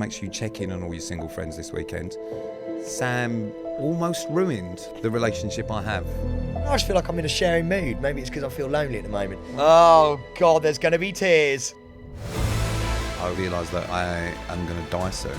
Make sure you check in on all your single friends this weekend. Sam almost ruined the relationship I have. I just feel like I'm in a sharing mood. Maybe it's because I feel lonely at the moment. Oh, God, there's going to be tears. I realise that I am going to die soon,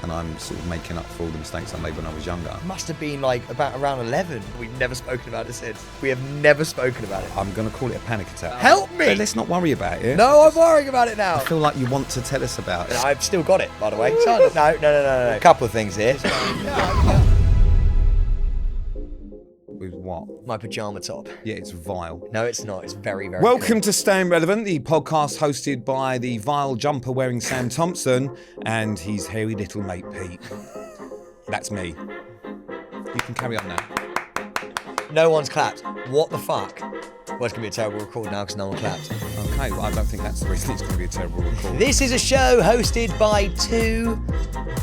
and I'm sort of making up for all the mistakes I made when I was younger. It must have been like about around 11. We've never spoken about it since. We have never spoken about it. I'm going to call it a panic attack. Help me! But let's not worry about it. No, I'm worrying about it now. I feel like you want to tell us about it. I've still got it, by the way. So, no. A couple of things here. With what? My pyjama top. Yeah, it's vile. No, it's not. It's very, very Welcome good. to Staying Relevant, the podcast hosted by the vile jumper-wearing Sam Thompson and his hairy little mate Pete. That's me. You can carry on now. No one's clapped. What the fuck? Well, it's going to be a terrible record now because no one clapped. Okay, well, I don't think that's the reason it's going to be a terrible record. This is a show hosted by two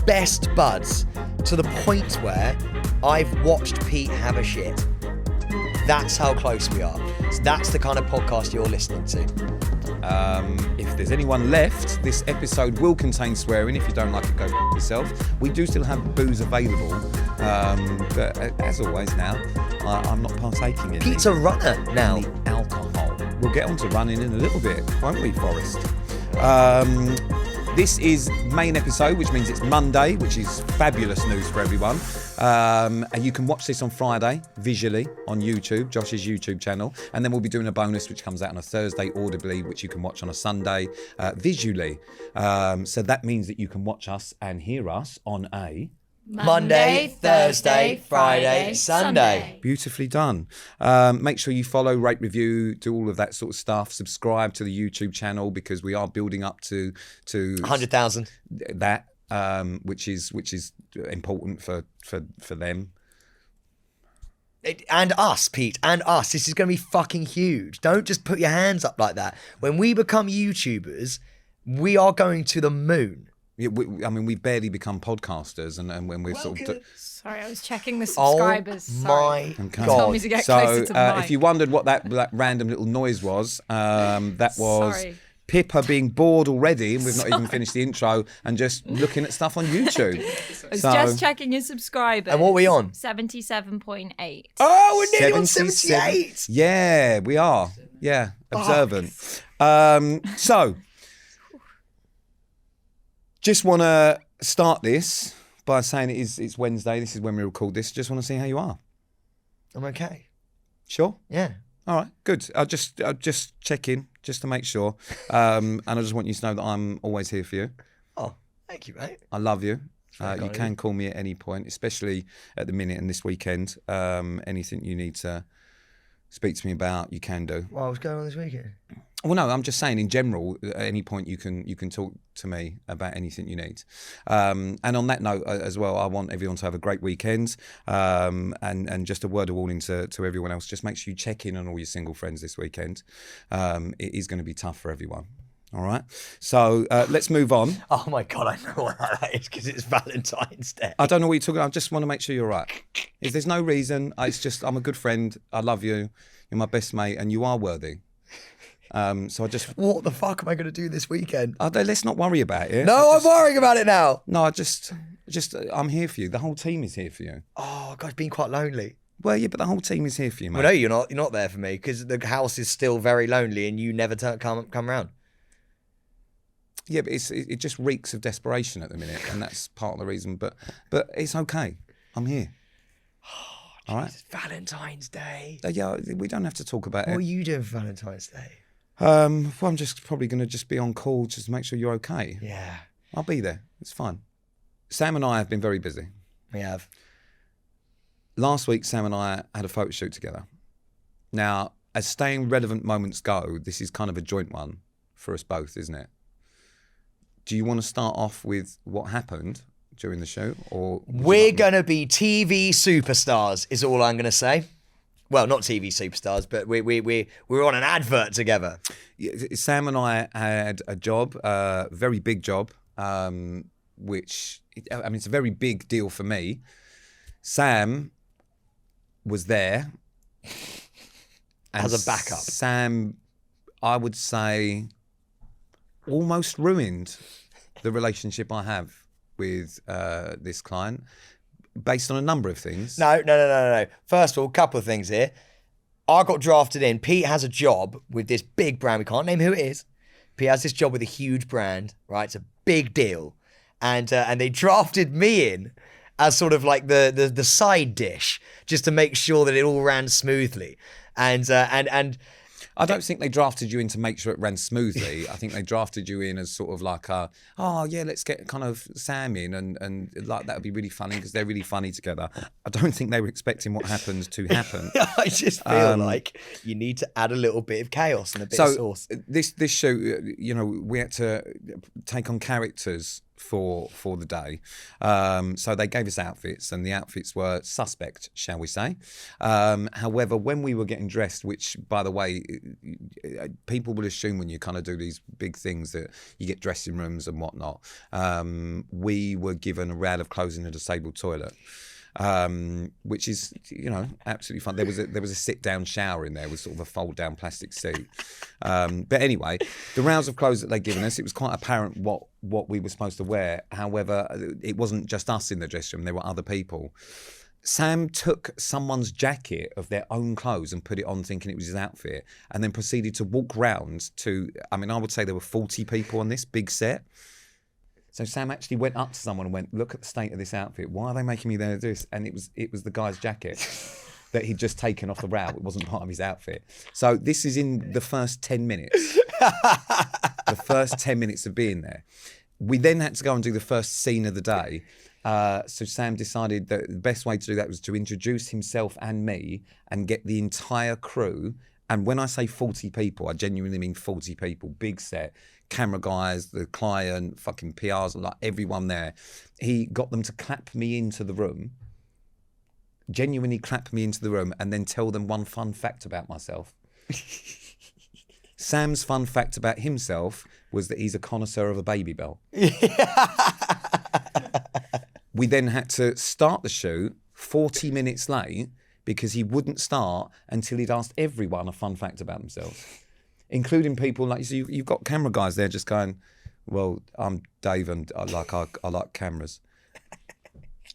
best buds to the point where I've watched Pete have a shit. That's how close we are. So that's the kind of podcast you're listening to. If there's anyone left, this episode will contain swearing. If you don't like it, go f*** yourself. We do still have booze available, but as always now, I'm not partaking in Pete's a runner now. the alcohol. We'll get on to running in a little bit, won't we, Forrest? This is main episode, which means it's Monday, which is fabulous news for everyone. And you can watch this on Friday, visually, on YouTube, Josh's YouTube channel. And then we'll be doing a bonus, which comes out on a Thursday, audibly, which you can watch on a Sunday, visually. So that means that you can watch us and hear us on a... Monday, Thursday, Friday, Sunday. Beautifully done. Make sure you follow, rate, review, do all of that sort of stuff. Subscribe to the YouTube channel because we are building up to 100,000. that, which is important for them. And us, Pete, and us. This is going to be fucking huge. Don't just put your hands up like that. When we become YouTubers, we are going to the moon. Yeah, we've barely become podcasters, and when we're sort of. Sorry, I was checking the subscribers. Oh Sorry. my Okay. God. Told me to get closer to the mic. If you wondered what that random little noise was, that was Sorry. Pippa being bored already, and we've not even finished the intro, and just looking at stuff on YouTube. I was just checking your subscribers. And what are we on? 77.8. Oh, we're nearly on 77. 78. Yeah, we are. Yeah, observant. So, just want to start this by saying it's Wednesday. This is when we record this. Just want to see how you are. I'm okay. Sure. Yeah. All right. Good. I'll just check in just to make sure. And I just want you to know that I'm always here for you. Oh, thank you, mate. I love you. very You kind of can you. call me at any point, especially at the minute and this weekend. Anything you need to speak to me about, you can do. What was going on this weekend? Well, no, I'm just saying in general, at any point you can talk to me about anything you need. And on that note as well, I want everyone to have a great weekend. And just a word of warning to everyone else, just make sure you check in on all your single friends this weekend. It is going to be tough for everyone. All right. So let's move on. Oh my God, I know what that is because it's Valentine's Day. I don't know what you're talking about. I just want to make sure you're right. There's no reason. It's just I'm a good friend. I love you. You're my best mate and you are worthy. So I just... What the fuck am I going to do this weekend? let's not worry about it. No, I'm worrying about it now. No, I'm here for you. The whole team is here for you. Oh God, it's been quite lonely. Well, yeah, but the whole team is here for you, mate. Well, no, you're not. You're not there for me because the house is still very lonely and you never come round. Yeah, but it just reeks of desperation at the minute, and that's part of the reason. But it's okay. I'm here. All right. It's Valentine's Day. Yeah, we don't have to talk about What are it. you doing for Valentine's Day? Well, I'm just probably going to just be on call just to make sure you're okay. Yeah, I'll be there. It's fine. Sam and I have been very busy. we have. Last week, Sam and I had a photo shoot together. Now, as staying relevant moments go, this is kind of a joint one for us both, isn't it? Do you want to start off with what happened during the show, or We're gonna be TV superstars, is all I'm gonna say. Well, not TV superstars, but we're on an advert together. Sam and I had a job, a very big job, which it's a very big deal for me. Sam was there As a backup. Sam, I would say, almost ruined the relationship I have with this client based on a number of things. No. First of all, a couple of things here. I got drafted in. Pete has a job with this big brand. We can't name who it is. Pete has this job with a huge brand, right? It's a big deal. And they drafted me in as sort of like the side dish, just to make sure that it all ran smoothly. And I don't think they drafted you in to make sure it ran smoothly. I think they drafted you in as sort of like let's get kind of Sam in and like that would be really funny because they're really funny together. I don't think they were expecting what happened to happen. I just feel like you need to add a little bit of chaos and a bit of sauce. This show, we had to take on characters for the day. So they gave us outfits, and the outfits were suspect, shall we say. However, when we were getting dressed, which, by the way, people will assume when you kind of do these big things that you get dressing rooms and whatnot, we were given a round of clothes in a disabled toilet. Which is, absolutely fun. There was a sit-down shower in there with sort of a fold-down plastic seat. But anyway, the rounds of clothes that they'd given us, it was quite apparent what we were supposed to wear. However, it wasn't just us in the dressing room. There were other people. Sam took someone's jacket of their own clothes and put it on thinking it was his outfit, and then proceeded to walk round to, I would say there were 40 people on this big set. So Sam actually went up to someone and went, "Look at the state of this outfit. Why are they making me do this?" And it was the guy's jacket that he'd just taken off the rail. It wasn't part of his outfit. So this is in the first 10 minutes. The first 10 minutes of being there. We then had to go and do the first scene of the day. So Sam decided that the best way to do that was to introduce himself and me and get the entire crew. And when I say 40 people, I genuinely mean 40 people, big set, camera guys, the client, fucking PRs, like everyone there. He got them to clap me into the room, genuinely clap me into the room, and then tell them one fun fact about myself. Sam's fun fact about himself was that he's a connoisseur of a baby bell. We then had to start the shoot 40 minutes late because he wouldn't start until he'd asked everyone a fun fact about themselves, including people like, so you've got camera guys there just going, "Well, I'm Dave and I like cameras."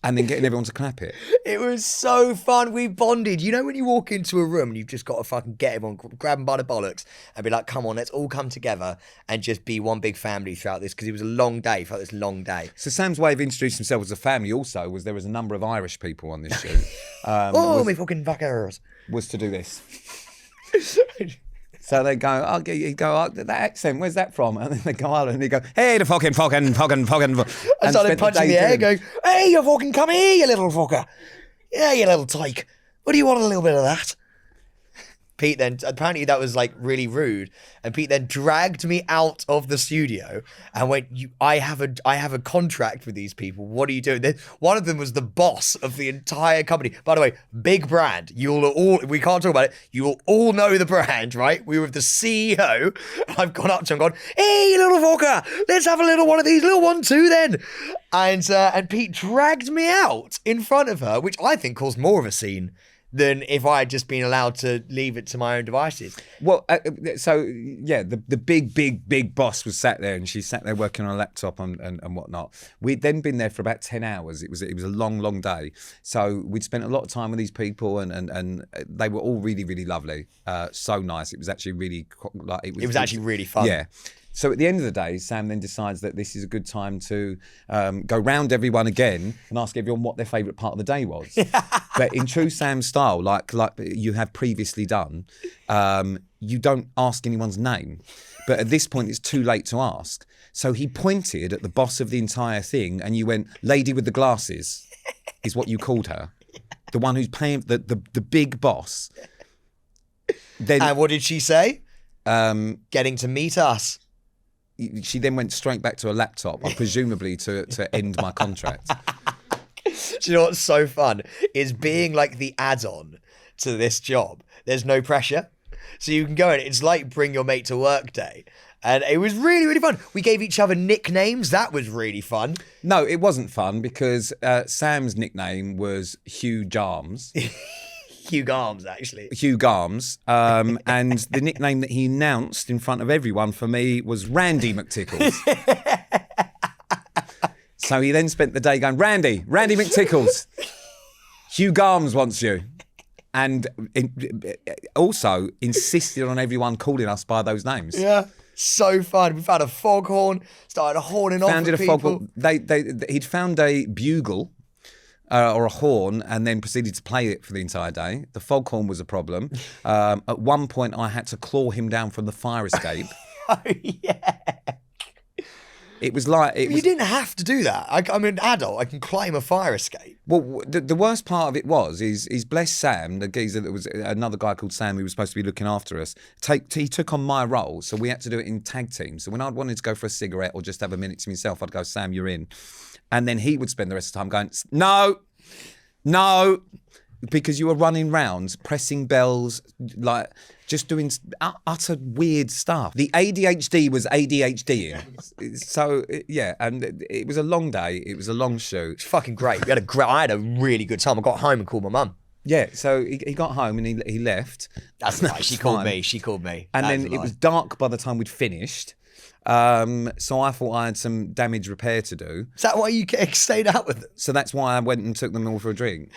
And then getting everyone to clap it. It was so fun. We bonded. You know when you walk into a room and you've just got to fucking get everyone, grab them by the bollocks and be like, "Come on, let's all come together and just be one big family throughout this," because it was a long day. Felt this long day. So Sam's way of introducing himself as a family also was there was a number of Irish people on this shoot. Me fucking fuckers. Was to do this. So they go, that accent, where's that from? And then they go out and they go, "Hey, the fucking. I started punching the air, going, "Hey, you fucking come here, you little fucker. Yeah, you little tyke. What do you want a little bit of that?" Pete then, apparently that was like really rude, and Pete then dragged me out of the studio and went, I have a contract with these people. What are you doing? One of them was the boss of the entire company. By the way, big brand. We can't talk about it. You will all know the brand, right? We were with the CEO. I've gone up to him and gone, "Hey, you little fucker, let's have a little one of these, little one too then." And Pete dragged me out in front of her, which I think caused more of a scene than if I had just been allowed to leave it to my own devices. Well, the big boss was sat there, and she sat there working on a laptop and whatnot. We'd then been there for about 10 hours. It was a long day. So we'd spent a lot of time with these people, and they were all really, really lovely. So nice. It was actually really it was actually really fun. Yeah. So at the end of the day, Sam then decides that this is a good time to go round everyone again and ask everyone what their favourite part of the day was. But in true Sam style, like you have previously done, you don't ask anyone's name. But at this point, it's too late to ask. So he pointed at the boss of the entire thing, and you went, "Lady with the glasses," is what you called her. The one who's paying, the big boss. Then, and what did she say? Getting to meet us. She then went straight back to a laptop, presumably to end my contract. Do you know what's so fun? Is being like the add-on to this job. There's no pressure. So you can go in, it's like bring your mate to work day. And it was really, really fun. We gave each other nicknames. That was really fun. No, it wasn't fun because Sam's nickname was Hugh Jarms. Hugh Garms, actually. Hugh Garms. And the nickname that he announced in front of everyone for me was Randy McTickles. So he then spent the day going, Randy McTickles, Hugh Garms wants you. And also insisted on everyone calling us by those names. Yeah, so fun. We found a foghorn, started horning off Founded at a people. foghorn. He'd found a bugle or a horn and then proceeded to play it for the entire day. The foghorn was a problem. At one point, I had to claw him down from the fire escape. Oh, yeah. It was like... You didn't have to do that. I'm an adult. I can climb a fire escape. Well, the worst part of it is bless Sam, the geezer that was another guy called Sam who was supposed to be looking after us. He took on my role, so we had to do it in tag teams. So when I wanted to go for a cigarette or just have a minute to myself, I'd go, Sam, you're in. And then he would spend the rest of the time going, no, because you were running rounds, pressing bells, like just doing utter weird stuff. The ADHD was ADHDing. So, yeah, and it was a long day. It was a long shoot. It's fucking great. I had a really good time. I got home and called my mum. Yeah, so he got home and he left. That's right. She called me. And then it was dark by the time we'd finished. So I thought I had some damage repair to do. Is that why you stayed out with them? So that's why I went and took them all for a drink.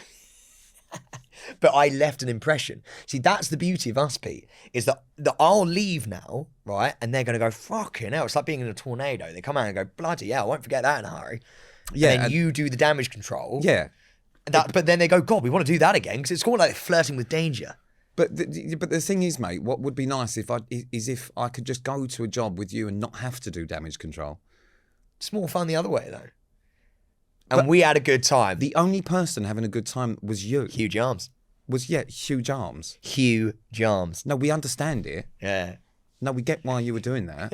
But I left an impression. See, that's the beauty of us, Pete, is that I'll leave now, right? And they're going to go, fucking hell. It's like being in a tornado. They come out and go, bloody hell, I won't forget that in a hurry. Yeah. And then you do the damage control. Yeah. But then they go, God, we want to do that again, because it's called like flirting with danger. But the thing is, mate, what would be nice if I could just go to a job with you and not have to do damage control. It's more fun the other way, though. And we had a good time. The only person having a good time was you. Huge arms. Huge arms. Huge arms. No, we understand it. Yeah. No, we get why you were doing that.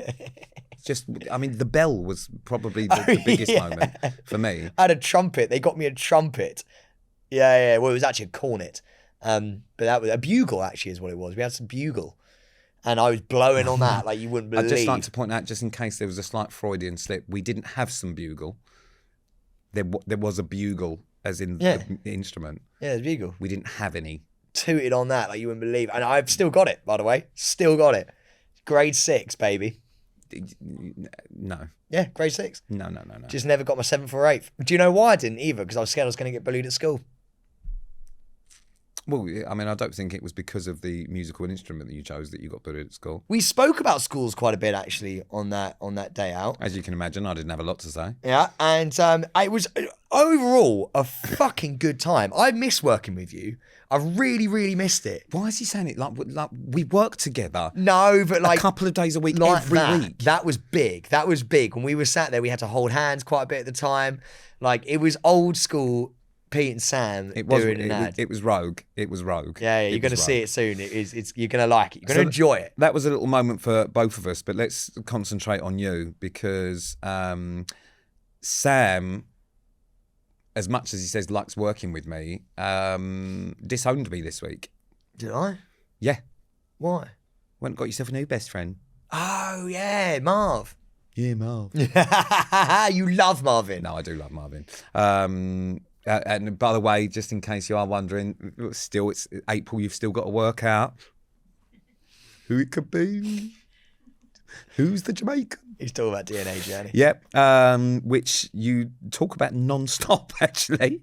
Just, I mean, the bell was probably the biggest moment for me. I had a trumpet. They got me a trumpet. Yeah. Well, it was actually a cornet. But that was a bugle, actually, is what it was. We had some bugle. And I was blowing on that like you wouldn't believe. I'd just like to point out, just in case there was a slight Freudian slip, we didn't have some bugle. There was a bugle, as in the instrument. Yeah, there's bugle. We didn't have any. Tooted on that like you wouldn't believe. And I've still got it, by the way. Still got it. Grade 6, baby. No. Yeah, grade 6. No. Just never got my 7th or 8th. Do you know why I didn't either? Because I was scared I was going to get bullied at school. Well, I mean, I don't think it was because of the musical instrument that you chose that you got bullied at school. We spoke about schools quite a bit, actually, on that day out. As you can imagine, I didn't have a lot to say. Yeah, and it was overall a fucking good time. I miss working with you. I really, really missed it. Why is he saying it like we work together? No, but like a couple of days a week, like every that. week. That was big. That was big. When we were sat there, we had to hold hands quite a bit at the time. Like it was old school. Pete and Sam doing an ad. It was rogue. It was rogue. Yeah, you're going to see it soon. You're going to like it. You're going to enjoy it. That was a little moment for both of us, but let's concentrate on you because Sam, as much as he says likes working with me, disowned me this week. Did I? Yeah. Why? Went and got yourself a new best friend. Oh, yeah, Marv. Yeah, Marv. You love Marvin. No, I do love Marvin. And by the way, just in case you are wondering, still it's April. You've still got to work out who it could be. Who's the Jamaican? He's talking about DNA journey. Yep. Which you talk about non-stop, actually.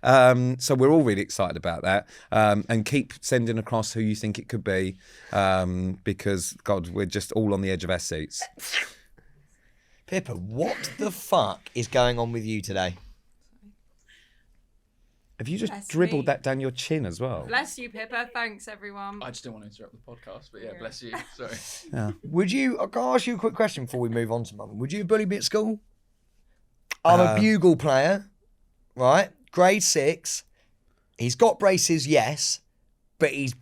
So we're all really excited about that. And keep sending across who you think it could be, because God, we're just all on the edge of our seats. Pippa, what the fuck is going on with you today? Have you just Bless dribbled me. that down your chin as well? Bless you, Pippa. Thanks, everyone. I just didn't want to interrupt the podcast, but yeah, bless you. Sorry. Yeah. I'll ask you a quick question before we move on to Marvin. Would you bully me at school? I'm a bugle player, right? Grade 6. He's got braces, yes, but he's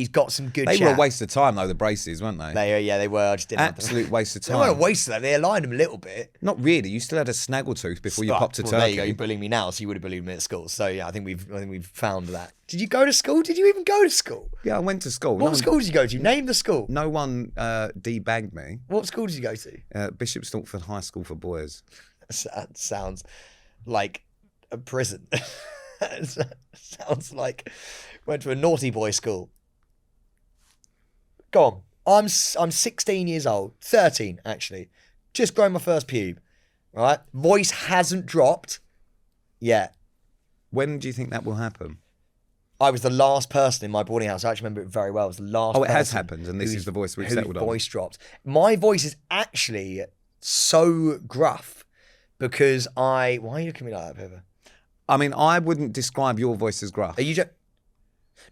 got some good They chat. were a waste of time, though, the braces, weren't they? They were. I just didn't have them. Absolute waste of They time. weren't a waste of that. They aligned them a little bit. Not really. You still had a snaggletooth before you popped a Well, turkey. there you go. You're bullying me now, so you would have bullied me at school. So yeah, I think we've found that. Did you go to school? Did you even go to school? Yeah, I went to school. What school did you go to? Name the school. No one debagged me. What school did you go to? Bishop Stortford High School for Boys. That sounds like a prison. Sounds like went to a naughty boy school. Go on. I'm 16 years old. 13, actually. Just grown my first pube. right? Voice hasn't dropped yet. When do you think that will happen? I was the last person in my boarding house. I actually remember it very well. I was the last. Oh, it has person happened, and this whose- is the voice we've whose settled on. voice dropped. My voice is actually so gruff because Why are you looking at me like that, Pippa? I mean, I wouldn't describe your voice as gruff. Are you just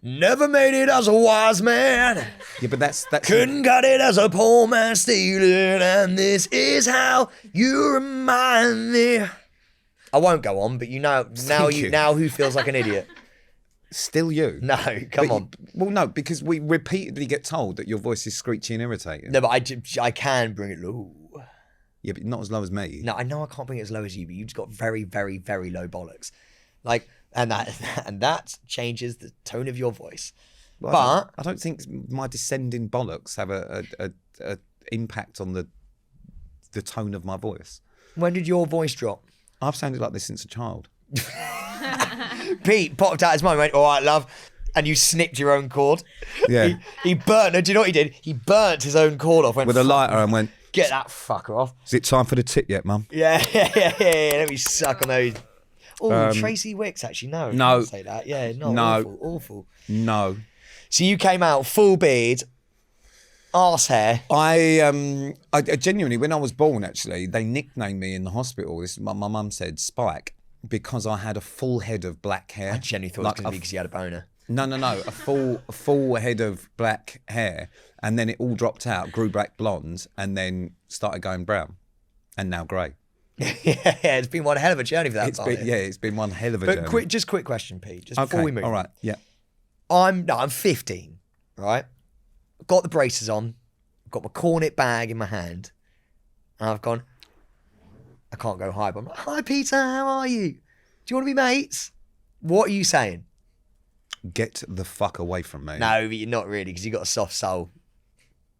never made it as a wise man? Yeah, but that's Couldn't cut it as a poor man stealing, and this is how you remind me. I won't go on, but now who feels like an idiot? still you. No, come on. Well, no, because we repeatedly get told that your voice is screechy and irritating. No, but I can bring it low. Yeah, but not as low as me. No, I know I can't bring it as low as you, but you've just got very, very, very low bollocks. Like, and that changes the tone of your voice. Well, But I don't think my descending bollocks have a impact on the tone of my voice. when did your voice drop? I've sounded like this since a child. Pete popped out his mind and went, all right, love. And you snipped your own cord. Yeah. He burnt, no, do you know what he did? He burnt his own cord off. Went, With a lighter and went, get that fucker off. is it time for the tit yet, Mum? Yeah. Let me suck on those. Oh, Tracy Wicks, actually, no. No. Don't say that. Yeah, no. No. Awful. No. So you came out full beard, arse hair. I genuinely, when I was born, actually, they nicknamed me in the hospital. My mum said Spike because I had a full head of black hair. I genuinely thought it was going to be because you had a boner. No, a full head of black hair, and then it all dropped out, grew back blonde, and then started going brown, and now grey. Yeah, it's been one hell of a journey for that. It's been one hell of a journey. But quick question, Pete, just before we move. All right, yeah. I'm 15, right? Got the braces on, got my cornet bag in my hand, and I've gone, I can't go high, but I'm like, hi Peter, how are you? Do you want to be mates? What are you saying? Get the fuck away from me. No, but you're not really, because you've got a soft soul.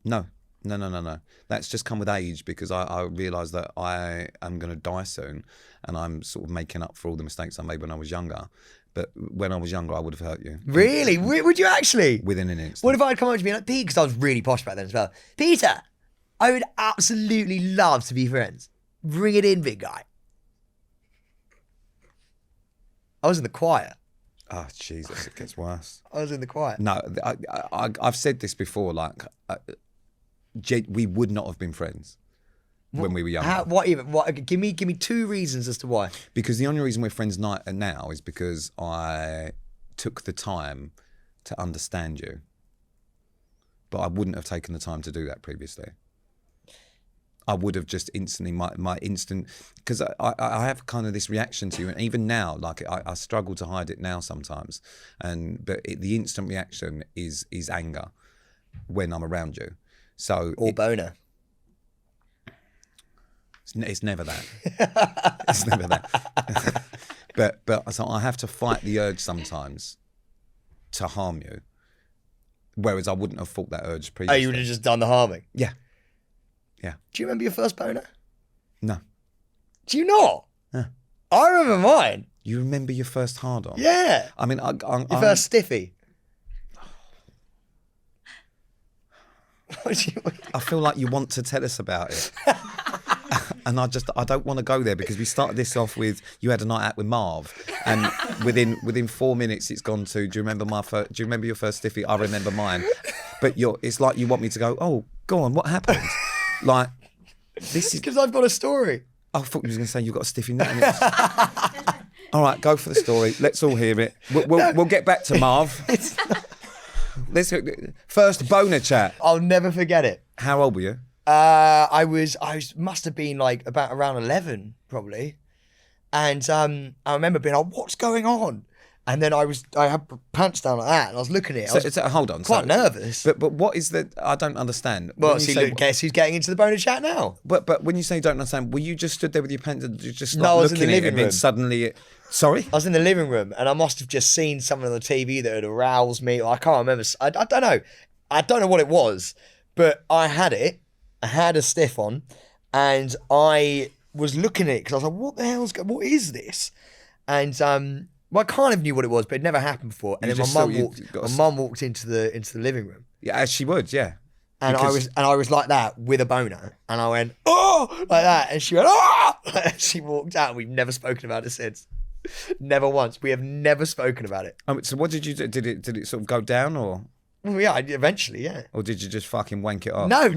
No. That's just come with age because I realise that I am going to die soon and I'm sort of making up for all the mistakes I made when I was younger. But when I was younger, I would have hurt you. Really? Would you actually? Within an instant. What if I'd come up to me like, Pete, because I was really posh back then as well. Peter, I would absolutely love to be friends. Bring it in, big guy. I was in the choir. Oh, Jesus, it gets worse. I was in the choir. No, I've said this before, like, we would not have been friends when we were younger. Give me 2 reasons as to why. Because the only reason we're friends now is because I took the time to understand you. But I wouldn't have taken the time to do that previously. I would have just instantly, my instant, because I have kind of this reaction to you, and even now, like I struggle to hide it now sometimes, but the instant reaction is anger when I'm around you. So boner. It's never that. It's never that. but so I have to fight the urge sometimes to harm you, whereas I wouldn't have fought that urge previously. Oh, you would have just done the harming? Yeah. Do you remember your first boner? No. Do you not? Yeah. I remember mine. You remember your first hard on? Yeah. I mean, Your first stiffy. I feel like you want to tell us about it. And I don't want to go there because we started this off with you had a night out with Marv, and within 4 minutes it's gone to do you remember your first stiffy? I remember mine, but it's like you want me to go. Oh, go on, what happened? Like this is because I've got a story. I thought you was going to say you've got a stiffy neck. All right, go for the story. Let's all hear it. We'll get back to Marv. Let's first boner chat. I'll never forget it. How old were you? I must have been like around 11 probably, and I remember being like, "What's going on?" And then I had pants down like that, and I was looking at it. Hold on, quite nervous. But what is the? I don't understand. Well, guess who's getting into the boner chat now? But when you say you don't understand, were you just stood there with your pants and just No, I was looking in the at it living and then room. suddenly sorry? I was in the living room, and I must have just seen something on the TV that had aroused me. Or I can't remember. I don't know. I don't know what it was, but I had it. I had a stiff on, and I was looking at it because I was like, what is this? And well, I kind of knew what it was, but it never happened before. And then my mum walked into the living room. Yeah, as she would, yeah. And Because- I was like that with a boner, and I went, oh, like that, and she went, oh, and she walked out. And we've never spoken about it since, never once. We have never spoken about it. So what did you do? Did it sort of go down, or Well, yeah, eventually, yeah. did you just fucking wank it off? No,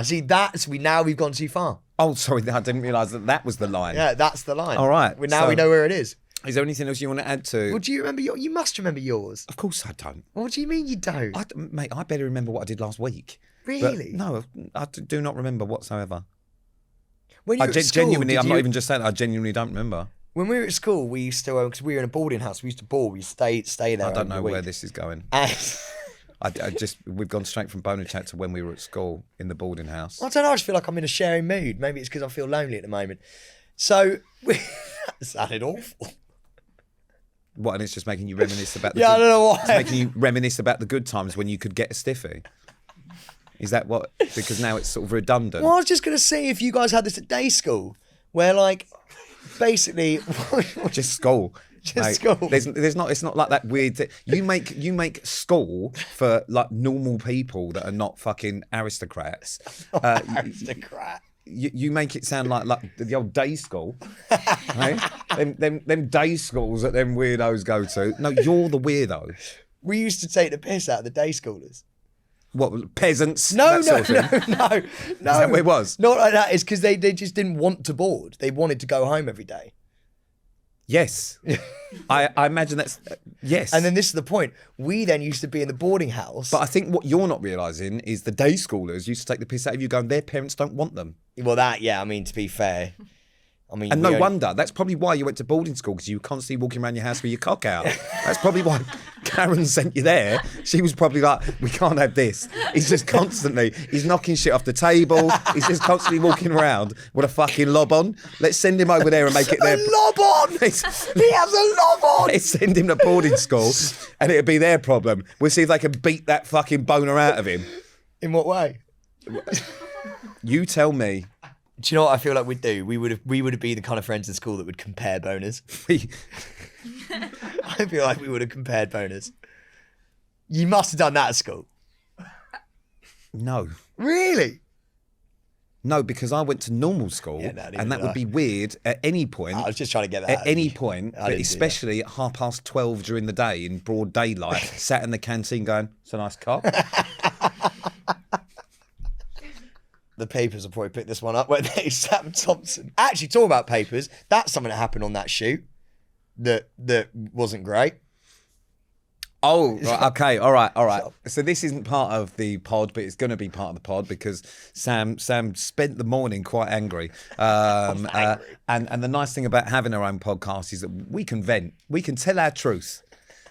see, we've gone too far. Oh, sorry, I didn't realise that was the line. Yeah, that's the line. All right, Now so- we know where it is. Is there anything else you want to add to? Well, do you remember you must remember yours. Of course I don't. What do you mean you don't? Mate, I better remember what I did last week. Really? But no, I do not remember whatsoever. When you I were at school, genuinely, I'm did not you- even just saying that, I genuinely don't remember. When we were at school, we used to, because we were in a boarding house, we used to board, we stay there. I don't over know the where week. this is going. And We've gone straight from boner chat to when we were at school in the boarding house. I don't know, I just feel like I'm in a sharing mood. Maybe it's because I feel lonely at the moment. So, that sounded awful. What, and it's just making you reminisce about the Yeah, I good, don't know it's why. making you reminisce about the good times when you could get a stiffy. Is that what? Because now it's sort of redundant. Well, I was just going to see if you guys had this at day school, where like, basically, Just school. Just mate. school. There's not. It's not like that weird. You make school for like normal people that are not fucking aristocrats. aristocrat. You make it sound like the old day school, right? them day schools that them weirdos go to. No, you're the weirdo. We used to take the piss out of the day schoolers. What, peasants? No, That sort of thing? no. Is that what it was? Not like that. It's because they just didn't want to board. They wanted to go home every day. Yes. I imagine that's yes. And then this is the point. We then used to be in the boarding house. But I think what you're not realising is the day schoolers used to take the piss out of you, going, their parents don't want them. Well, I mean, to be fair. I mean, And we no only- wonder. That's probably why you went to boarding school, because you were constantly walking around your house with your cock out. That's probably why Karen sent you there. She was probably like, we can't have this. He's just constantly, he's knocking shit off the table. He's just constantly walking around with a fucking lob on. Let's send him over there and make it A their... lob on! He has a lob on! Let's send him to boarding school and it'll be their problem. We'll see if they can beat that fucking boner out of him. In what way? You tell me. Do you know what I feel like we'd do? We would have been the kind of friends in school that would compare boners. I feel like we would have compared boners. You must have done that at school. No. Really? No, because I went to normal school, Yeah, no, neither and that did would I. be weird at any point. I was just trying to get that At out. any point, I but didn't do especially at 12:30 during the day in broad daylight, sat in the canteen going, "It's a nice cock." The papers will probably pick this one up, won't they? Sam Thompson. Actually, talking about papers, that's something that happened on that shoot that wasn't great. Oh, right, okay, all right. So this isn't part of the pod, but it's going to be part of the pod because Sam spent the morning quite angry. And the nice thing about having our own podcast is that we can vent, we can tell our truth.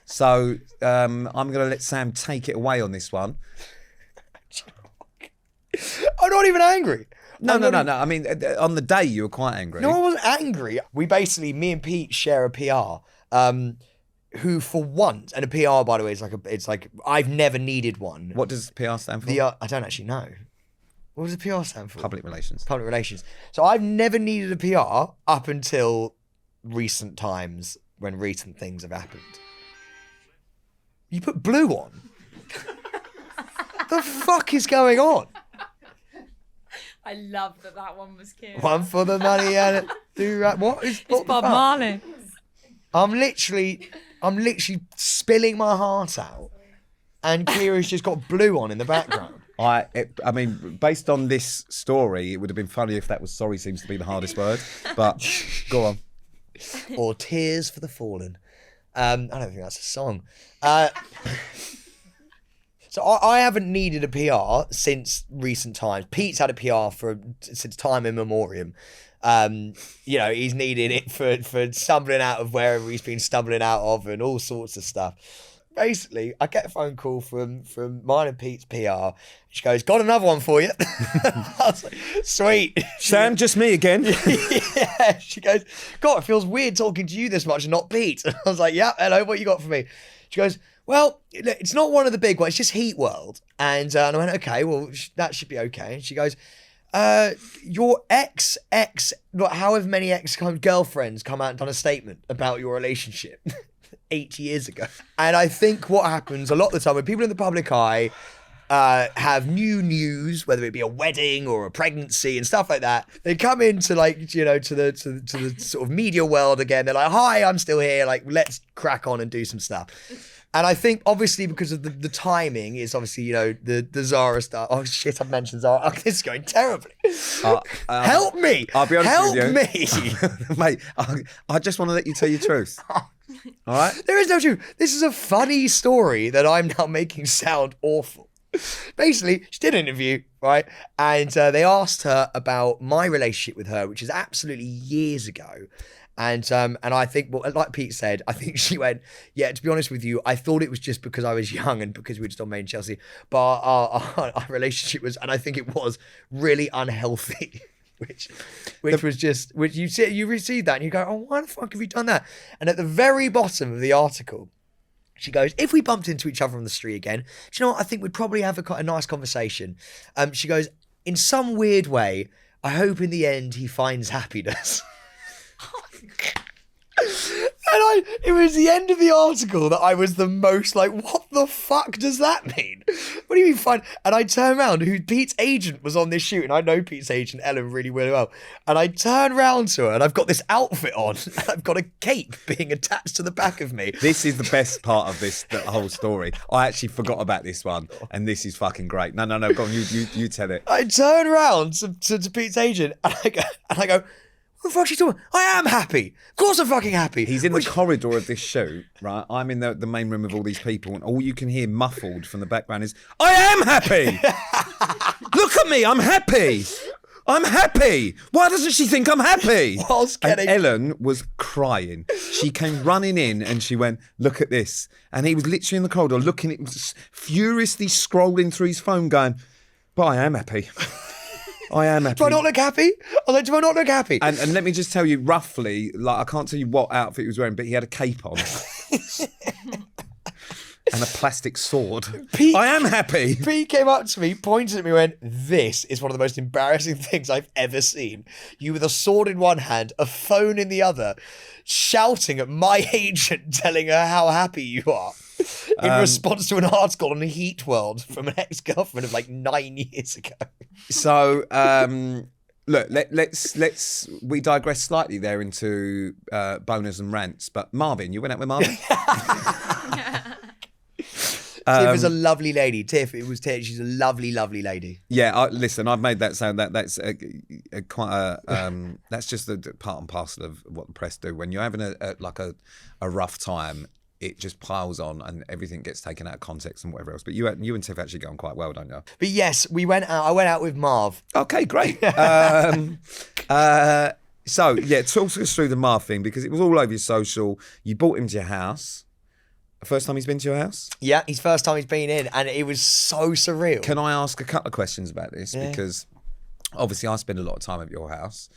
So I'm going to let Sam take it away on this one. I'm not even angry. No. I'm not I mean, on the day you were quite angry. No, I wasn't angry. Me and Pete share a PR. Who for once, and a PR by the way it's like I've never needed one. What does PR stand for? I don't actually know. What does a PR stand for? Public relations. Public relations. So I've never needed a PR up until recent times when recent things have happened. You put blue on. The fuck is going on? I love that one was cute. One for the money and do right. What is It's Bob Marley. I'm literally spilling my heart out, and Kira's just got blue on in the background. I mean, based on this story, it would have been funny if that was "sorry" seems to be the hardest word. But go on. Or Tears for the Fallen. I don't think that's a song. So I haven't needed a PR since recent times. Pete's had a PR since time immemorial. He's needed it for stumbling out of wherever he's been stumbling out of and all sorts of stuff. Basically, I get a phone call from mine and Pete's PR. She goes, "Got another one for you." I was like, "Sweet." Sam, just me again. Yeah. She goes, "God, it feels weird talking to you this much and not Pete." And I was like, "Yeah, hello, what you got for me?" She goes, "Well, it's not one of the big ones, it's just Heat World." And I went, "Okay, well, that should be okay." And she goes, "Your ex, however many girlfriends come out and done a statement about your relationship 8 years ago." And I think what happens a lot of the time when people in the public eye have new news, whether it be a wedding or a pregnancy and stuff like that. They come into like, you know, to the sort of media world again. They're like, hi, I'm still here. Like, let's crack on and do some stuff. And I think obviously because of the timing is obviously, you know, the Zara stuff. Oh shit, I've mentioned Zara. Oh, this is going terribly. Help me. I'll be honest Help with you. Mate, I just want to let you tell your truth. All right? There is no truth. This is a funny story that I'm now making sound awful. Basically, she did an interview, right? And they asked her about my relationship with her, which is absolutely years ago. And I think, well, like Pete said, I think she went, yeah, to be honest with you, I thought it was just because I was young and because we were just on Marvin and Chelsea. But our relationship was, and I think it was really unhealthy. Which was just, which you receive that and you go, oh, why the fuck have you done that? And at the very bottom of the article, she goes, if we bumped into each other on the street again, do you know what? I think we'd probably have a nice conversation. She goes, in some weird way, I hope in the end he finds happiness. And it was the end of the article that I was the most like, what the fuck does that mean? What do you mean fine? And I turned around, Pete's agent was on this shoot, and I know Pete's agent, Ellen, really, really well. And I turned round to her, and I've got this outfit on, and I've got a cape being attached to the back of me. This is the best part of the whole story. I actually forgot about this one, and this is fucking great. No, go on, you tell it. I turned round to Pete's agent, and I go, what the fuck's she talking? I am happy. Of course I'm fucking happy. He's in the corridor of this shoot, right? I'm in the main room with all these people, and all you can hear muffled from the background is, I am happy. Look at me, I'm happy. I'm happy. Why doesn't she think I'm happy? And Ellen was crying. She came running in and she went, look at this. And he was literally in the corridor looking at, furiously scrolling through his phone going, but I am happy. I am happy. Do I not look happy? I was like, do I not look happy? And let me just tell you roughly, like I can't tell you what outfit he was wearing, but he had a cape on. And a plastic sword. I am happy. Pete came up to me, pointed at me, and went, this is one of the most embarrassing things I've ever seen. You with a sword in one hand, a phone in the other, shouting at my agent, telling her how happy you are. In response to an article on Heat World from an ex-girlfriend of like 9 years ago. So, look, we digress slightly there into boners and rants. But Marvin, you went out with Marvin? Tiff is a lovely lady. Tiff, it was Tiff. She's a lovely, lovely lady. Yeah, listen, I've made that sound. That's that's just the part and parcel of what the press do. When you're having a rough time, it just piles on and everything gets taken out of context and whatever else. But you and Tiff actually go on quite well, don't you? But yes, we went out. I went out with Marv. Okay, great. So yeah, talk us through the Marv thing because it was all over your social. You brought him to your house. First time he's been to your house? Yeah, his first time he's been in, and it was so surreal. Can I ask a couple of questions about this? Yeah. Because obviously I spend a lot of time at your house.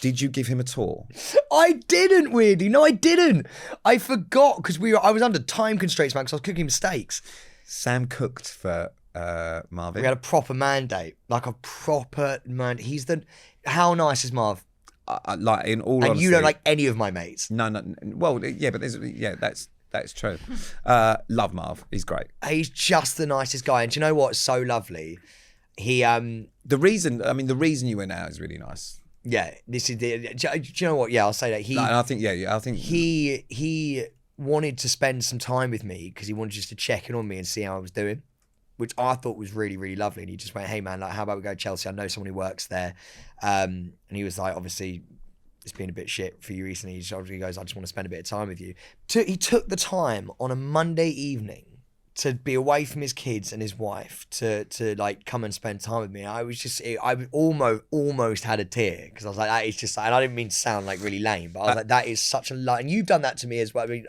Did you give him a tour? I didn't, weirdly. No, I didn't. I forgot because I was under time constraints, man, because I was cooking steaks. Sam cooked for Marvin. We had a proper mandate, like a proper man. How nice is Marv? Like in all honesty, and you don't like any of my mates. No. Well, yeah, but that's true. Love Marv. He's great. He's just the nicest guy. And do you know what's so lovely? The reason you went out is really nice. Yeah, this is the. Do you know what? Yeah, I'll say that. I think he wanted to spend some time with me because he wanted just to check in on me and see how I was doing, which I thought was really, really lovely. And he just went, hey man, like, how about we go to Chelsea? I know someone who works there. And he was like, obviously, it's been a bit shit for you recently. He goes, I just want to spend a bit of time with you. He took the time on a Monday evening to be away from his kids and his wife to like come and spend time with me. I almost had a tear because I was like, that is just, and I didn't mean to sound like really lame, but I was like, that is such a lot. And you've done that to me as well. I mean,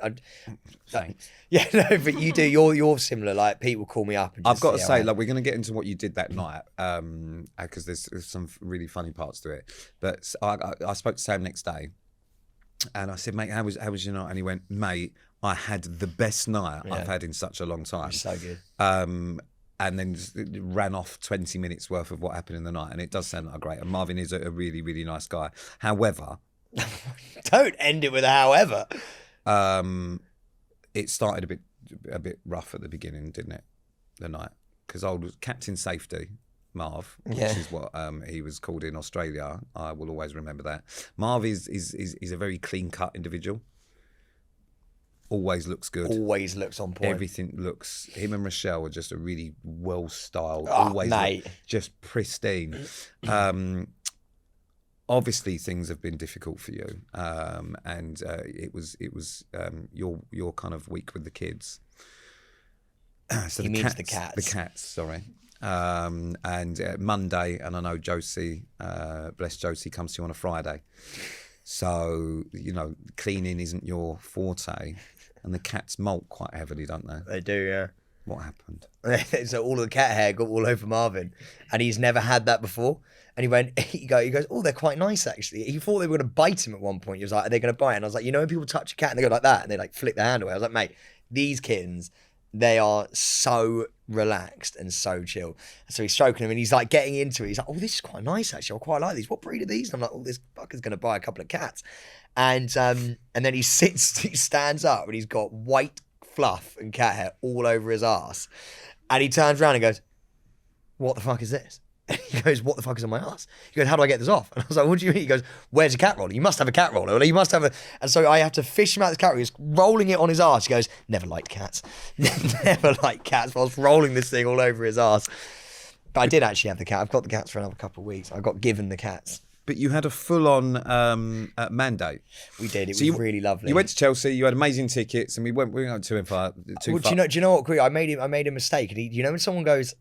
thanks. Yeah, no, but you do. You're similar. Like people call me up. And I've got to say, like, we're going to get into what you did that night because there's some really funny parts to it. But I spoke to Sam next day, and I said, mate, how was your night? And he went, mate, I had the best night I've had in such a long time. So good. And then just ran off 20 minutes worth of what happened in the night, and it does sound like great. And Marvin is a really, really nice guy. However, don't end it with a however. It started a bit rough at the beginning, didn't it? the night because I was Captain Safety, Marv, Yeah. which is what he was called in Australia. I will always remember that. Marv is a very clean-cut individual. Always looks good. Always looks on point. Everything looks. Him and Rochelle are just a really well-styled. Oh, always mate. just pristine. Obviously, things have been difficult for you, and it was your kind of week with the kids. So He means the cats. The cats, sorry. And Monday, and I know Josie, bless Josie, comes to you on a Friday. So, cleaning isn't your forte. And the cats molt quite heavily, don't they? They do, yeah. What happened? So all of the cat hair got all over Marvin, and he's never had that before. And he goes, oh, they're quite nice actually. He thought they were going to bite him at one point. He was like, are they going to bite? And I was like, when people touch a cat and they go like that and they like flick their hand away. I was like, mate, these kittens, they are so relaxed and so chill. So he's stroking him and he's like getting into it. He's like, oh, this is quite nice actually. I quite like these. What breed are these? And I'm like, oh, this fucker's going to buy a couple of cats. And then he stands up and he's got white fluff and cat hair all over his ass. And he turns around and goes, what the fuck is this? And he goes, what the fuck is on my ass? He goes, how do I get this off? And I was like, what do you mean? He goes, where's your cat roller? You must have a cat roller. You must have a... And so I have to fish him out of the cat roller. He's rolling it on his ass. He goes, never liked cats. Never liked cats. I was rolling this thing all over his ass. But I did actually have the cat. I've got the cats for another couple of weeks. I got given the cats. But you had a full-on mandate. We did. It was really lovely. You went to Chelsea. You had amazing tickets, and we went too far. Do you know what? I made a mistake. And when someone goes,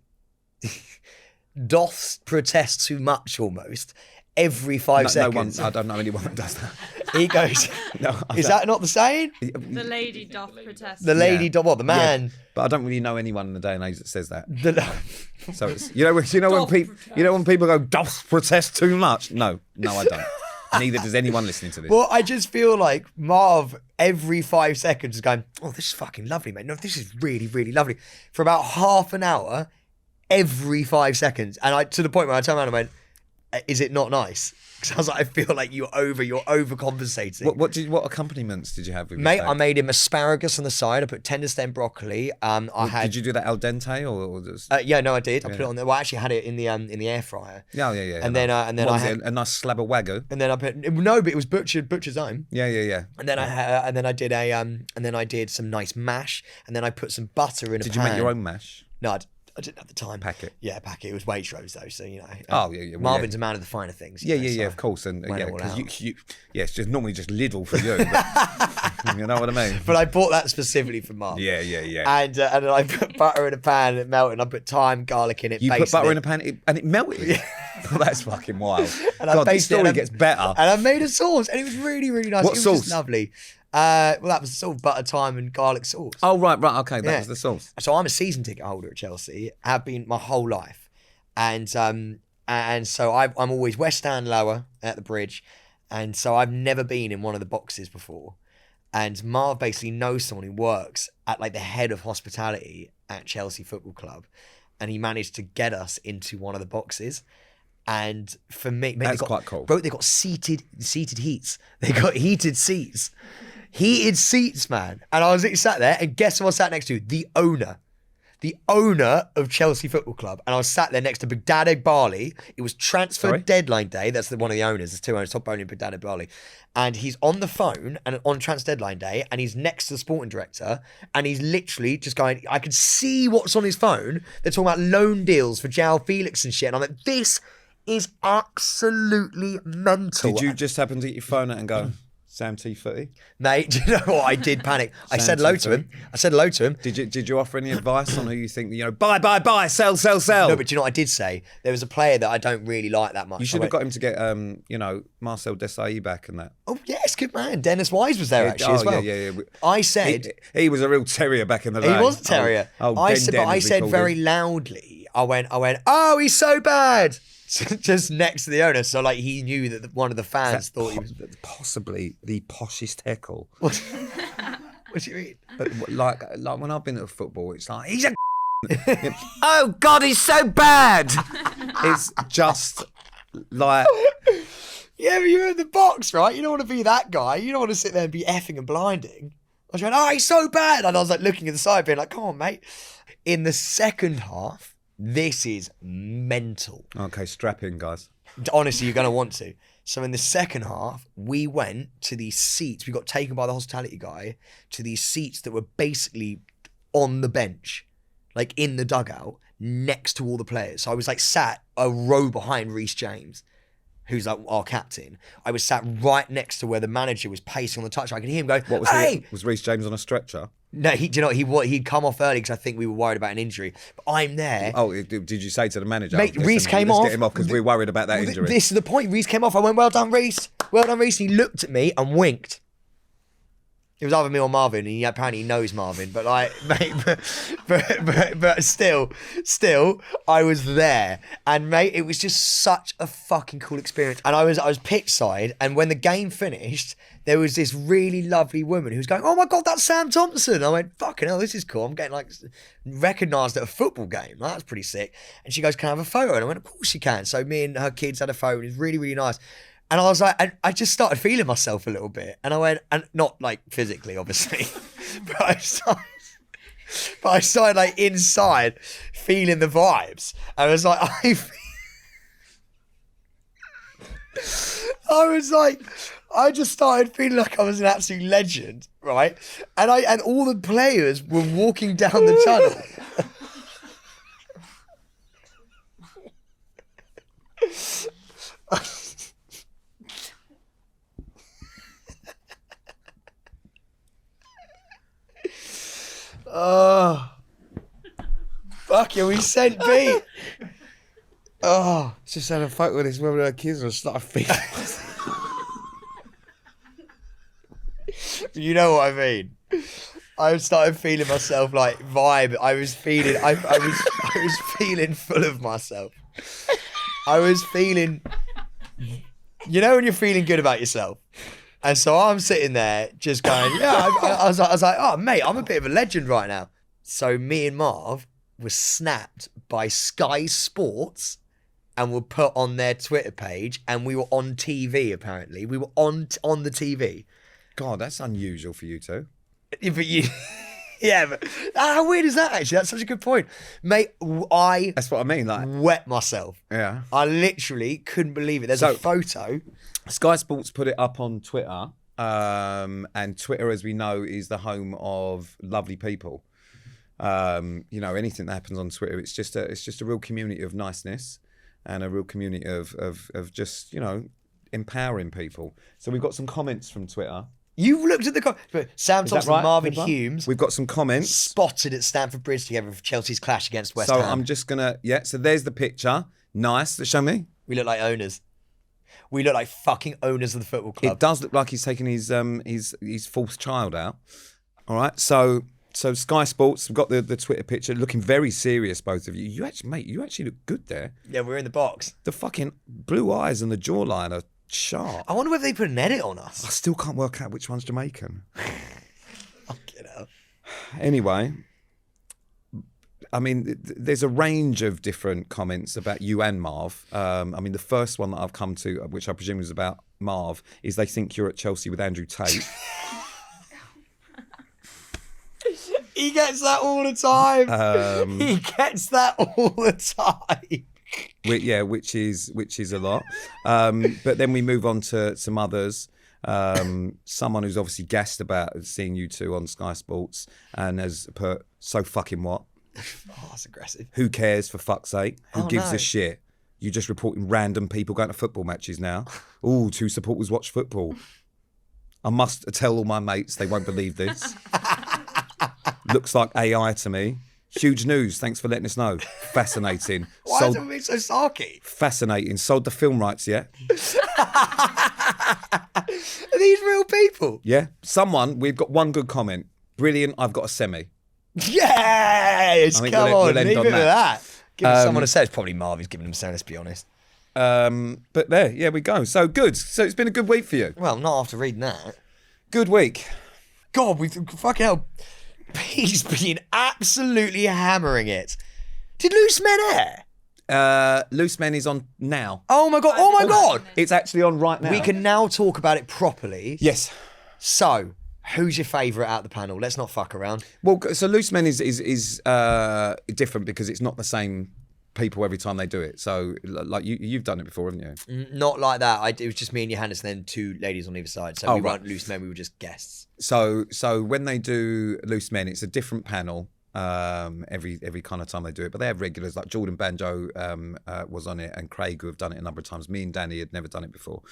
doth protest too much almost every 5 seconds. I don't know anyone that does that. He goes, is that not the saying? The lady doth protest. The lady, what, the man? Yeah, but I don't really know anyone in the day and age that says that. So it's when people go doth protest too much. No, I don't. Neither does anyone listening to this. Well, I just feel like Marv every 5 seconds is going, oh, this is fucking lovely, mate. No, this is really, really lovely. For about half an hour, every 5 seconds. And to the point where I turned around and went, is it not nice? Because I was like, I feel like you're overcompensating. What accompaniments did you have with Mate, I made him asparagus on the side. I put tender stem broccoli. Did you do that al dente or just... yeah, no, I did. I put it on there. Well, I actually had it in the air fryer. Yeah. And then I had a nice slab of wagyu. And then I put but it was butcher's own. Yeah. And then I did some nice mash. And then I put some butter in a pan. Did you make your own mash? No, I didn't have the time. Packet. Yeah, packet. It was Waitrose though, so Oh yeah. Marvin's a man of the finer things. Yeah, of course, and because it's just normally just Lidl for you. But, you know what I mean? But I bought that specifically for Marv. Yeah. And then I put butter in a pan and it melted. And I put thyme, garlic in it. You put butter in a pan and it melted. Yeah. That's fucking wild. And God, this story gets better. And I made a sauce, and it was really, really nice. What it was sauce? Just lovely. That was sort of butter, thyme, and garlic sauce. Oh right, okay, that was the sauce. So I'm a season ticket holder at Chelsea. Have been my whole life, and so I'm always West Stand lower at the bridge, and so I've never been in one of the boxes before. And Marv basically knows someone who works at like the head of hospitality at Chelsea Football Club, and he managed to get us into one of the boxes. And for me, that's quite cool. Bro, they got seated heats. They got heated seats. Heated seats, man. And I was sat there, and guess who I sat next to? The owner of Chelsea Football Club. And I was sat there next to Baghdad Barley. It was transfer deadline day. That's one of the owners. There's two owners, Top Bowley and Baghdad Barley. And he's on the phone and on transfer deadline day, and he's next to the sporting director, and he's literally just going, I could see what's on his phone. They're talking about loan deals for Joao Felix and shit. And I'm like, this is absolutely mental. Did you just happen to get your phone out and go, Sam T Footy? Mate, do you know what? I did panic. I said hello to him. Did you offer any advice on who you think, buy, sell? No, but do you know what I did say? There was a player that I don't really like that much. You should have got him to get, Marcel Desailly back and that. Oh, yes, good man. Dennis Wise was there as well. Yeah. I said... He was a real terrier back in the day. He was a terrier. I said very loudly, I went, oh, he's so bad. Just next to the owner, so like he knew that one of the fans thought he was possibly the poshest heckle. What do you mean? Like when I've been at football, it's like he's a oh God, he's so bad. It's just like yeah, but you're in the box, right? You don't want to be that guy. You don't want to sit there and be effing and blinding. was going, oh, he's so bad. And I was like looking at the side being like, come on, mate. In the second half, this is mental. Okay, strap in, guys. Honestly, you're going to want to. So in the second half, we went to these seats. We got taken by the hospitality guy to these seats that were basically on the bench, like in the dugout, next to all the players. So I was like sat a row behind Reece James, who's like our captain. I was sat right next to where the manager was pacing on the touch. I could hear him go, What was hey! Was Reece James on a stretcher? No, he'd come off early because I think we were worried about an injury. But I'm there. Oh, did you say to the manager? Mate, "Listen, Reece came let's off. get him off because we're worried about that injury. This is the point. Reece came off. I went, well done, Reece. Well done, Reece. And he looked at me and winked. It was either me or Marvin, and he apparently knows Marvin. But like, mate, but still, I was there, and mate, it was just such a fucking cool experience. And I was pitch side, and when the game finished, there was this really lovely woman who was going, "Oh my god, that's Sam Thompson." I went, "Fucking hell, this is cool. I'm getting like recognised at a football game. Like, that's pretty sick." And she goes, "Can I have a photo?" And I went, "Of course you can." So me and her kids had a photo. It was really, really nice. And I was like, and I just started feeling myself a little bit. And I went, and not like physically, obviously, but I started like inside feeling the vibes. I was like, I just started feeling like I was an absolute legend, right? And all the players were walking down the tunnel. Oh, fuck yeah, we sent Pete. Oh, Just had a photo with this woman and her kids and started feeling. you know what I mean. I started feeling myself like vibe. I was feeling full of myself. I was feeling, you know, when you're feeling good about yourself. And so I'm sitting there just going, yeah, I was like, oh, mate, I'm a bit of a legend right now. So me and Marv were snapped by Sky Sports and were put on their Twitter page, and we were on TV, apparently. We were on the TV. God, that's unusual for you two. Yeah, but but how weird is that, actually? That's such a good point. Mate, That's what I mean. Like, wet myself. yeah. I literally couldn't believe it. There's a photo. Sky Sports put it up on Twitter, and Twitter, as we know, is the home of lovely people. You know, anything that happens on Twitter, it's just a real community of niceness and a real community of just, you know, empowering people. So we've got some comments from Twitter. You looked at the comments. Sam Thompson, right, Marvin Pippa? Humes. We've got some comments. Spotted at Stamford Bridge together for Chelsea's clash against West So Ham. I'm just gonna, so there's the picture. Nice. Show me. We look like owners. We look like fucking owners of the football club. It does look like he's taking his fourth child out. All right. So Sky Sports, we've got the Twitter picture, looking very serious, both of you. You actually look good there. Yeah, we're in the box. The fucking blue eyes and the jawline are sharp. I wonder whether they put an edit on us. I still can't work out which one's Jamaican. Fucking hell. Anyway, I mean, there's a range of different comments about you and Marv. I mean, the first one that I've come to, which I presume is about Marv, is they think you're at Chelsea with Andrew Tate. He gets that all the time. He gets that all the time. Which is a lot. But then we move on to some others. Someone who's obviously gassed about seeing you two on Sky Sports and has put, so fucking what? Oh, that's aggressive. Who cares, for fuck's sake? Who gives no. a shit? You're just reporting random people going to football matches now. Ooh, two supporters watch football. I must tell all my mates, they won't believe this. Looks like AI to me. Huge news. Thanks for letting us know. Fascinating. Why is it being so sarky? Fascinating. Sold the film rights yet? Are these real people? Yeah. We've got one good comment. Brilliant. I've got a semi. Yes! I think Come we'll on, end leave it on with that. that. Give it someone to say. It's probably Marv who's giving him a sound, let's be honest. But there we go. So good. So it's been a good week for you. Well, not after reading that. Good week. God, we've fucking hell. He's been absolutely hammering it. Did Loose Men air? Loose Men is on now. Oh my God. It's actually on right now. We can now talk about it properly. Yes. So, Who's your favourite out the panel? Let's not fuck around. Well, so Loose Men is different because it's not the same people every time they do it. So like you've done it before, haven't you? Not like that. It was just me and Johannes and then two ladies on either side. So we weren't Loose Men, we were just guests. So when they do Loose Men, it's a different panel every kind of time they do it. But they have regulars like Jordan Banjo was on it, and Craig, who have done it a number of times. Me and Danny had never done it before.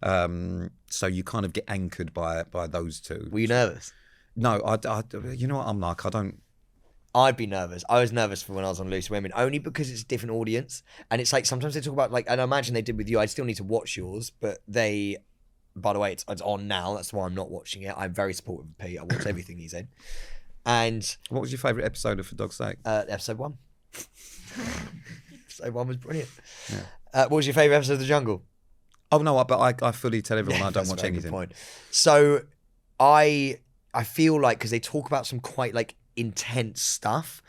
So you kind of get anchored by those two. Were you nervous? No, I you know what I'm like, I don't. I'd be nervous. I was nervous for when I was on Loose Women, only because it's a different audience. And it's like, sometimes they talk about, like, and I imagine they did with you. I still need to watch yours, but they, by the way, it's on now. That's why I'm not watching it. I'm very supportive of Pete. I watch everything he's in. And What was your favourite episode of For Dog's Sake? episode 1. Episode 1 was brilliant. Yeah. What was your favourite episode of The Jungle? Oh no, but I fully tell everyone I don't That's watch a very good anything. point. So I feel like, because they talk about some quite like intense stuff,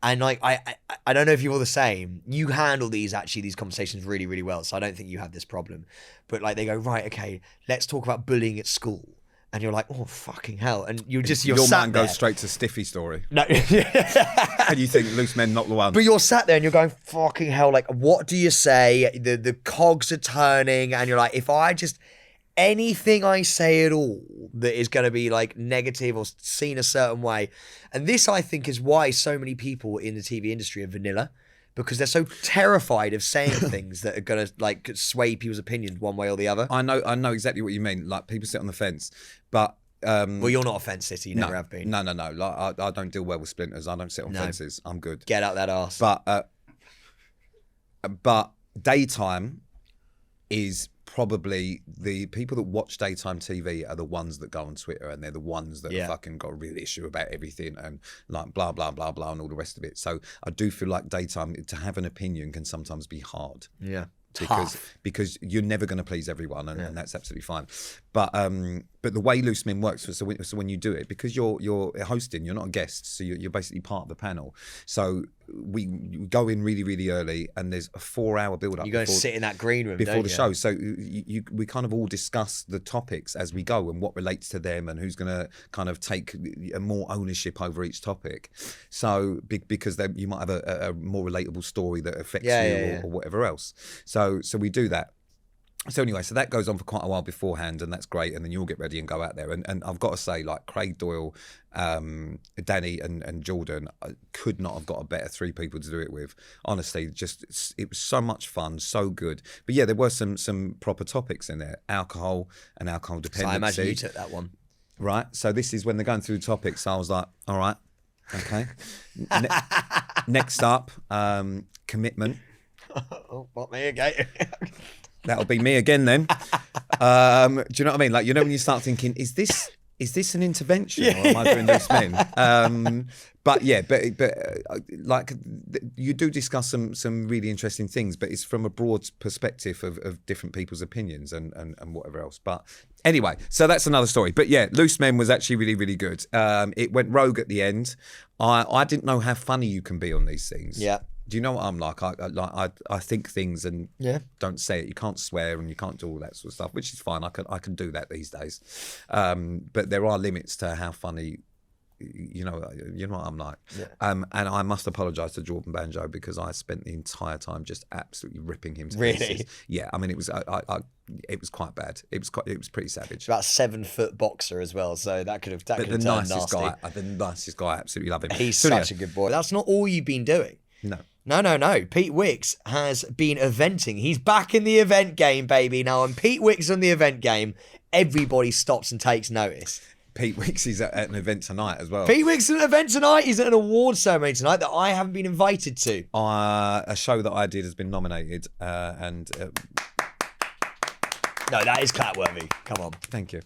and like I don't know if you're the same. You handle these conversations really, really well, so I don't think you have this problem. But like, they go, right, okay, let's talk about bullying at school, and you're like, oh fucking hell, and you're Your sat mind there. goes straight to Stiffy story, No. and you think Loose Men not the one. But you're sat there and you're going, fucking hell, like, what do you say? The cogs are turning, and you're like, if I just, anything I say at all that is going to be like negative or seen a certain way. And this, I think, is why so many people in the TV industry are vanilla, because they're so terrified of saying things that are going to like sway people's opinions one way or the other. I know exactly what you mean. Like, people sit on the fence, but Well, you're not a fence sitter, you never have been. No. Like, I don't deal well with splinters. I don't sit on fences. I'm good. Get out that arse. But daytime is probably, the people that watch daytime TV are the ones that go on Twitter, and they're the ones that have fucking got a real issue about everything and like blah blah blah blah and all the rest of it. So I do feel like daytime, to have an opinion can sometimes be hard. Yeah. Because you're never going to please everyone, and that's absolutely fine. But the way Loose Men works, so when you do it, because you're hosting, you're not a guest, so you're basically part of the panel. So we go in really, really early, and there's a 4-hour build-up. You go and sit in that green room before don't the you? show. So we kind of all discuss the topics as we go and what relates to them, and who's going to kind of take a more ownership over each topic. So because you might have a more relatable story that affects you or whatever else. So we do that. So anyway, so that goes on for quite a while beforehand, and that's great. And then you'll get ready and go out there. And I've got to say, like, Craig Doyle, Danny and Jordan, could not have got a better 3 people to do it with. Honestly, it was so much fun, so good. But yeah, there were some proper topics in there. Alcohol and alcohol dependency. So I imagine you took that one. Right. So this is when they're going through the topics. So I was like, all right, okay. Next up, commitment. Oh, what, me again? That'll be me again then. Do you know what I mean? Like, you know, when you start thinking, is this an intervention, or am I doing Loose Men? But like, you do discuss some really interesting things, but it's from a broad perspective of different people's opinions and whatever else. But anyway, so that's another story. But yeah, Loose Men was actually really, really good. It went rogue at the end. I didn't know how funny you can be on these things. Yeah. Do you know what I'm like? I think things and don't say it. You can't swear and you can't do all that sort of stuff, which is fine. I can do that these days. But there are limits to how funny, you know what I'm like. Yeah. And I must apologise to Jordan Banjo, because I spent the entire time just absolutely ripping him to pieces. Yeah, I mean, it was quite bad. It was pretty savage. About 7-foot boxer as well, so that could have turned nasty. The nicest guy, absolutely love him. He's such a good boy. That's not all you've been doing. No. Pete Wicks has been eventing. He's back in the event game, baby. Now, when Pete Wicks is on the event game, everybody stops and takes notice. Pete Wicks is at an event tonight as well. Pete Wicks is at an event tonight. He's at an award ceremony tonight that I haven't been invited to. A show that I did has been nominated, and... No, that is clapworthy. Come on. Thank you.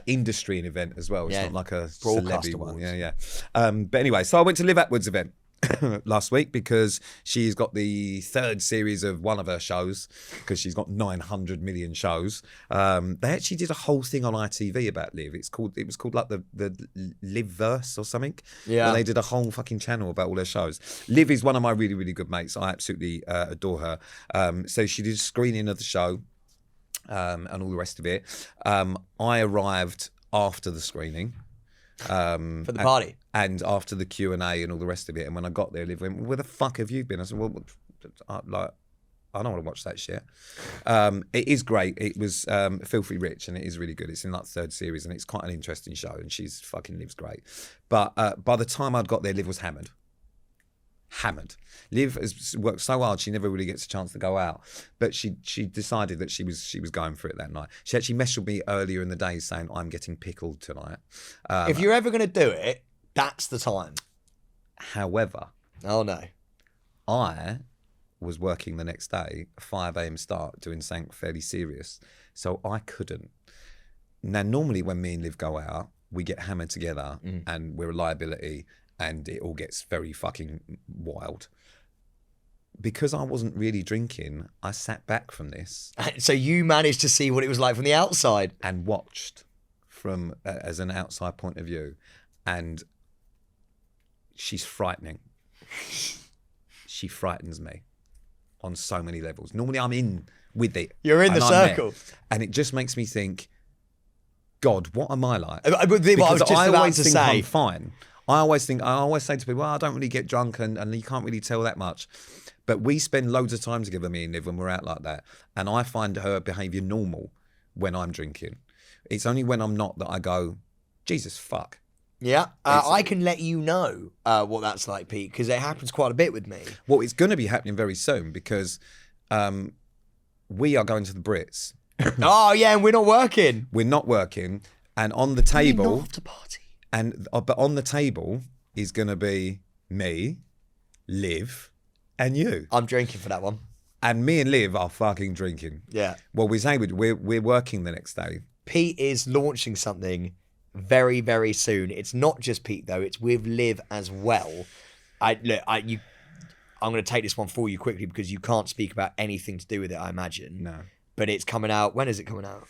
Industry and event as well. It's not like a broadcast celebrity one. awards. Yeah. But anyway, so I went to Liv Atwood's event last week, because she's got the 3rd series of one of her shows, because she's got 900 million shows. They actually did a whole thing on ITV about Liv. It was called like the Livverse or something. Yeah. And they did a whole fucking channel about all her shows. Liv is one of my really, really good mates. I absolutely adore her. So she did a screening of the show and all the rest of it. I arrived after the screening. For the party. And after the Q&A and all the rest of it, and when I got there, Liv went, "Where the fuck have you been?" I said, "Well, I don't want to watch that shit." It is great. It was Filthy Rich, and it is really good. It's in like the third series, and it's quite an interesting show, and Liv's great. But by the time I'd got there, Liv was hammered. Liv has worked so hard, she never really gets a chance to go out. But she decided that she was going for it that night. She actually messaged me earlier in the day saying, "I'm getting pickled tonight." If you're ever going to do it, that's the time. However, oh no, I was working the next day, 5 a.m. start, doing something fairly serious, so I couldn't. Now, normally when me and Liv go out, we get hammered together, and we're a liability, and it all gets very fucking wild. Because I wasn't really drinking, I sat back from this. So you managed to see what it was like from the outside and watched from as an outside point of view, and she's frightening. She frightens me on so many levels. Normally I'm in with it. You're in the circle. And it just makes me think, God, what am I like? I was just I about always to think say, I'm fine. I always say to people, well, I don't really get drunk and you can't really tell that much. But we spend loads of time together, me and Liv, when we're out like that. And I find her behaviour normal when I'm drinking. It's only when I'm not that I go, Jesus, fuck. Yeah, I can let you know what that's like, Pete, because it happens quite a bit with me. Well, it's going to be happening very soon because we are going to the Brits. Oh, yeah, and we're not working. We're not working. And on the table... Not to party. But on the table is going to be me, Liv, and you. I'm drinking for that one. And me and Liv are fucking drinking. Yeah. Well, we're working the next day. Pete is launching something very, very soon. It's not just Pete though; it's with Liv as well. I'm going to take this one for you quickly because you can't speak about anything to do with it, I imagine. No. But it's coming out. When is it coming out?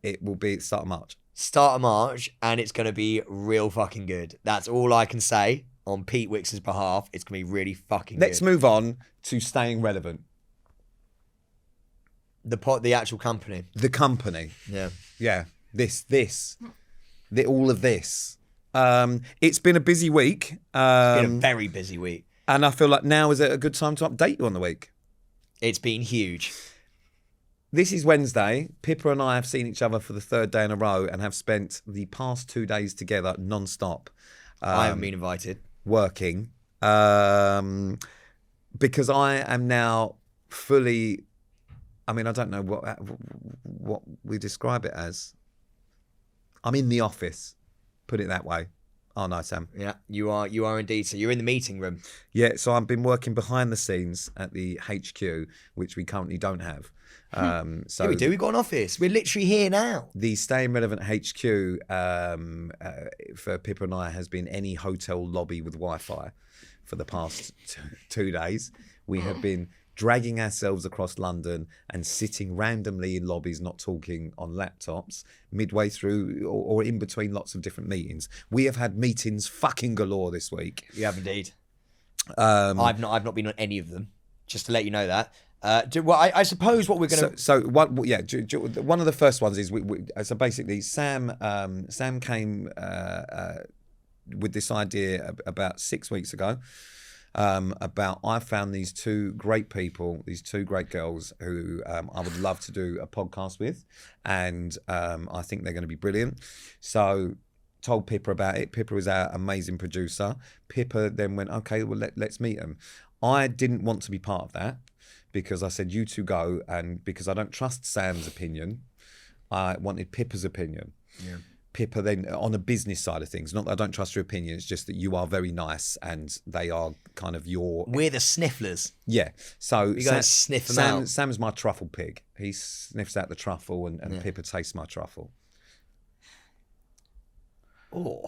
It will be start of March. Start of March, and it's going to be real fucking good. That's all I can say on Pete Wix's behalf. It's going to be really fucking good. Let's move on to staying relevant. The actual company. The company. Yeah. Yeah. All of this. It's been a busy week. It's been a very busy week. And I feel like now is a good time to update you on the week. It's been huge. This is Wednesday. Pippa and I have seen each other for the third day in a row and have spent the past 2 days together non-stop. I haven't been invited. Working. Because I am now fully... I mean, I don't know what we describe it as. I'm in the office. Put it that way. Oh, no, Sam. Yeah, you are indeed. So you're in the meeting room. Yeah, so I've been working behind the scenes at the HQ, which we currently don't have. So yeah, we do. We've got an office. We're literally here now. The Staying Relevant HQ for Pippa and I has been any hotel lobby with Wi-Fi for the past 2 days. We have been dragging ourselves across London and sitting randomly in lobbies, not talking on laptops, midway through or in between lots of different meetings. We have had meetings fucking galore this week. You have indeed. I've not been on any of them. Just to let you know that. I suppose what we're going to... one of the first ones is, so basically Sam came with this idea about 6 weeks ago, about I found these two great people, these two great girls who I would love to do a podcast with, and I think they're going to be brilliant. So told Pippa about it. Pippa was our amazing producer. Pippa then went, okay, well, let's meet them. I didn't want to be part of that because I said, you two go, and because I don't trust Sam's opinion, I wanted Pippa's opinion. Yeah. Pippa then, on a business side of things, not that I don't trust your opinion, it's just that you are very nice and they are kind of your... We're the snifflers. Yeah. So you guys sniff them out. Sam's my truffle pig. He sniffs out the truffle and Pippa tastes my truffle. Oh.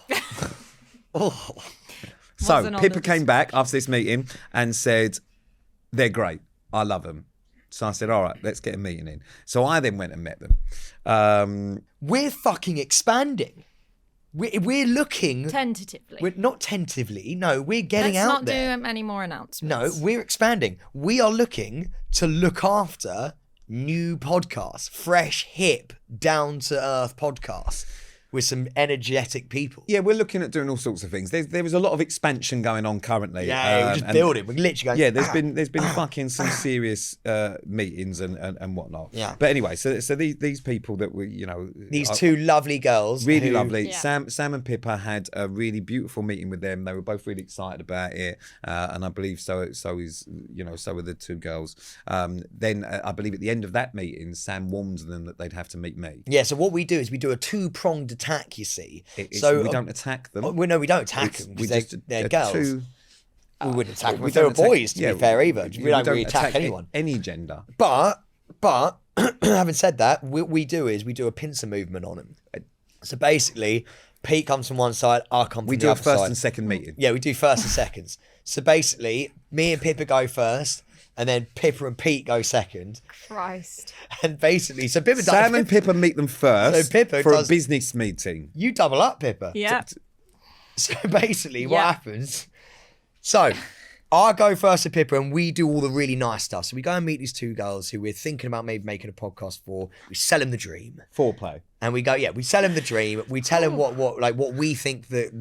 Oh. So Pippa came back after this meeting and said, they're great. I love them. So I said, all right, let's get a meeting in. So I then went and met them. We're fucking expanding. We're looking... Tentatively. We're not tentatively. No, we're getting out there. Let's not do any more announcements. No, we're expanding. We are looking to look after new podcasts. Fresh, hip, down-to-earth podcasts. with some energetic people. Yeah, we're looking at doing all sorts of things. There was a lot of expansion going on currently. We're just and- building. We're literally going. Yeah, there's been fucking some serious meetings and whatnot. Yeah. But anyway, so these people that we These two lovely girls. really who- lovely. Yeah. Sam and Pippa had a really beautiful meeting with them. They were both really excited about it, and I believe so are the two girls. Then I believe at the end of that meeting, Sam warned them that they'd have to meet me. Yeah, so what we do is we do a two-pronged attack, you see. We don't attack them. We don't attack them We because just they're girls. We wouldn't attack them if they don't were attack- boys, to be fair, either. We don't really attack a- anyone. Any gender. But having said that, what we do is we do a pincer movement on them. So basically, Pete comes from one side, I come from We the do a other first side. and second meeting. Yeah, we do first and seconds. So basically, me and Pippa go first, and then Pippa and Pete go second. Christ. And basically, so Pippa Sam does... and Pippa meet them first So Pippa for does- a business meeting. You double up, Pippa. Yeah. So basically, what Yeah. happens... So, I go first to Pippa and we do all the really nice stuff. So we go and meet these two girls who we're thinking about maybe making a podcast for. We sell them the dream. Foreplay. And we go, we sell them the dream. We tell them what we think that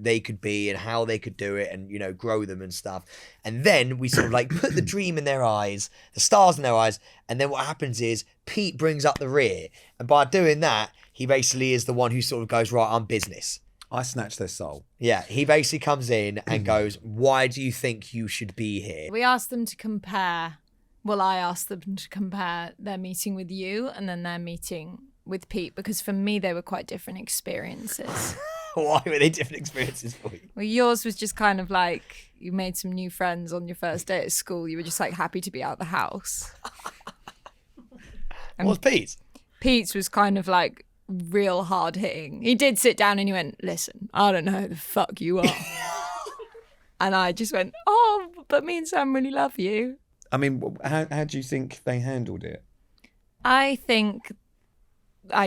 they could be and how they could do it and, grow them and stuff. And then we sort of put the dream in their eyes, the stars in their eyes. And then what happens is Pete brings up the rear. And by doing that, he basically is the one who sort of goes, right, I'm business. I snatch their soul. Yeah, he basically comes in and goes, why do you think you should be here? We asked them to compare. Well, I asked them to compare their meeting with you and then their meeting with Pete, because for me, they were quite different experiences. Why were they different experiences for you? Well, yours was just kind of like you made some new friends on your first day at school. You were just happy to be out the house. And What's Pete's? Pete's was kind of real hard hitting. He did sit down and he went, listen, I don't know who the fuck you are. And I just went, oh, but me and Sam really love you. I mean, how do you think they handled it? I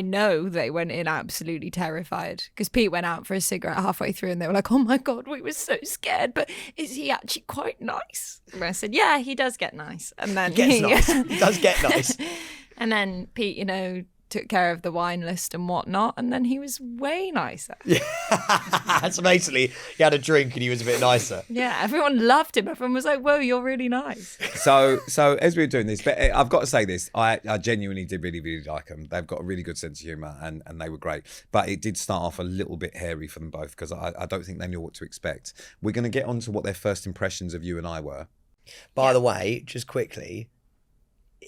know they went in absolutely terrified because Pete went out for a cigarette halfway through and they were like, oh my God, we were so scared, but is he actually quite nice? And I said, yeah, he does get nice. And then He does get nice. And then Pete, took care of the wine list and whatnot, and then he was way nicer. So basically, he had a drink and he was a bit nicer. Yeah, everyone loved him. Everyone was like, whoa, you're really nice. So as we were doing this, but I've got to say this, I genuinely did really, really like them. They've got a really good sense of humour and they were great. But it did start off a little bit hairy for them both because I don't think they knew what to expect. We're going to get on to what their first impressions of you and I were. By the way, just quickly,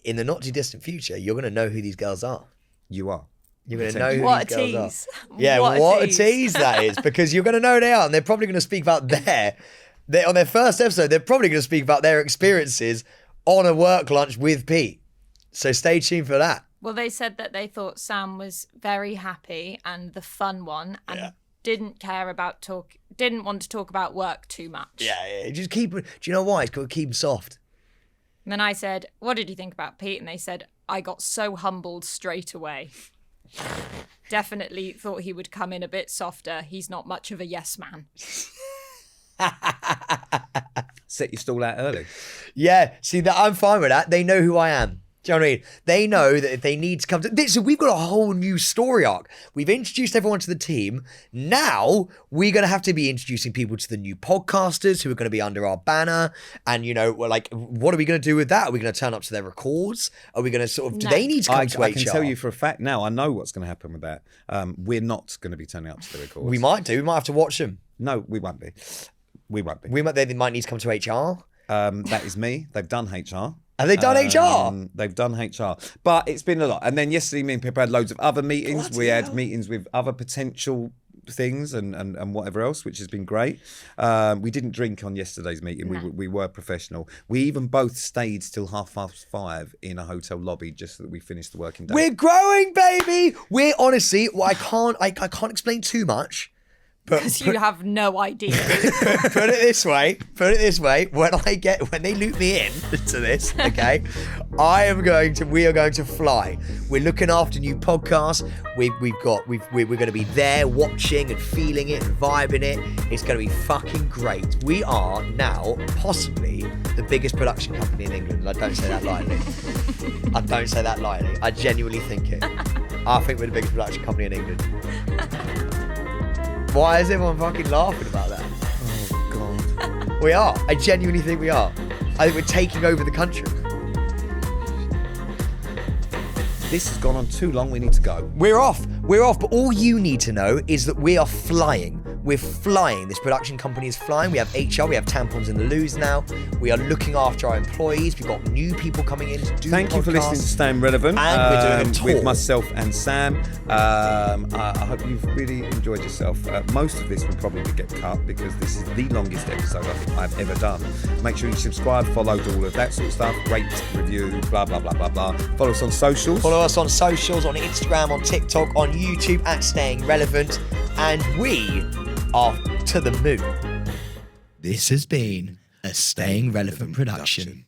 in the not too distant future, you're going to know who these girls are. You are. You're going to know who What these a girls tease. are. Yeah, what a tease that is, because you're going to know who they are, and they're probably going to speak about on their first episode, they're probably going to speak about their experiences on a work lunch with Pete. So stay tuned for that. Well, they said that they thought Sam was very happy and the fun one and didn't want to talk about work too much. Yeah. Just keep. Do you know why? It's got to keep them soft. And then I said, what did you think about Pete? And they said, I got so humbled straight away. Definitely thought he would come in a bit softer. He's not much of a yes man. Set your stall out early. Yeah, see that I'm fine with that. They know who I am. Do you know what I mean? They know that if they need to come to this, so we've got a whole new story arc. We've introduced everyone to the team. Now we're going to have to be introducing people to the new podcasters who are going to be under our banner. And we're like, what are we going to do with that? Are we going to turn up to their records? Are we going to sort of? Do they need to come to HR? I can tell you for a fact now. I know what's going to happen with that. We're not going to be turning up to the records. We might do. We might have to watch them. No, we won't be. We won't be. They might need to come to HR. That is me. They've done HR. Have they done HR? They've done HR. But it's been a lot. And then yesterday, me and Pippa had loads of other meetings. We had meetings with other potential things and whatever else, which has been great. We didn't drink on yesterday's meeting. No. We were professional. We even both stayed till 5:30 in a hotel lobby just so that we finished the working day. We're growing, baby. We're honestly, I can't explain too much. Because you have no idea. Put it this way. When they loop me in to this, okay, we are going to fly. We're looking after new podcasts. We're going to be there watching and feeling it and vibing it. It's going to be fucking great. We are now possibly the biggest production company in England. I don't say that lightly. I genuinely think it. I think we're the biggest production company in England. Why is everyone fucking laughing about that? Oh God. We are. I genuinely think we are. I think we're taking over the country. This has gone on too long. We need to go. We're off. We're off. But all you need to know is that we are flying. We're flying. This production company is flying. We have HR. We have tampons in the loos now. We are looking after our employees. We've got new people coming in to do Thank you for listening to podcasts. Staying Relevant. And we're doing a tour. With myself and Sam. I hope you've really enjoyed yourself. Most of this will probably get cut because this is the longest episode I've ever done. Make sure you subscribe, follow, do all of that sort of stuff. Rate, review, blah, blah, blah, blah, blah. Follow us on socials. Follow us on socials, on Instagram, on TikTok, on YouTube at Staying Relevant. And we are to the moon. This has been a Staying Relevant production.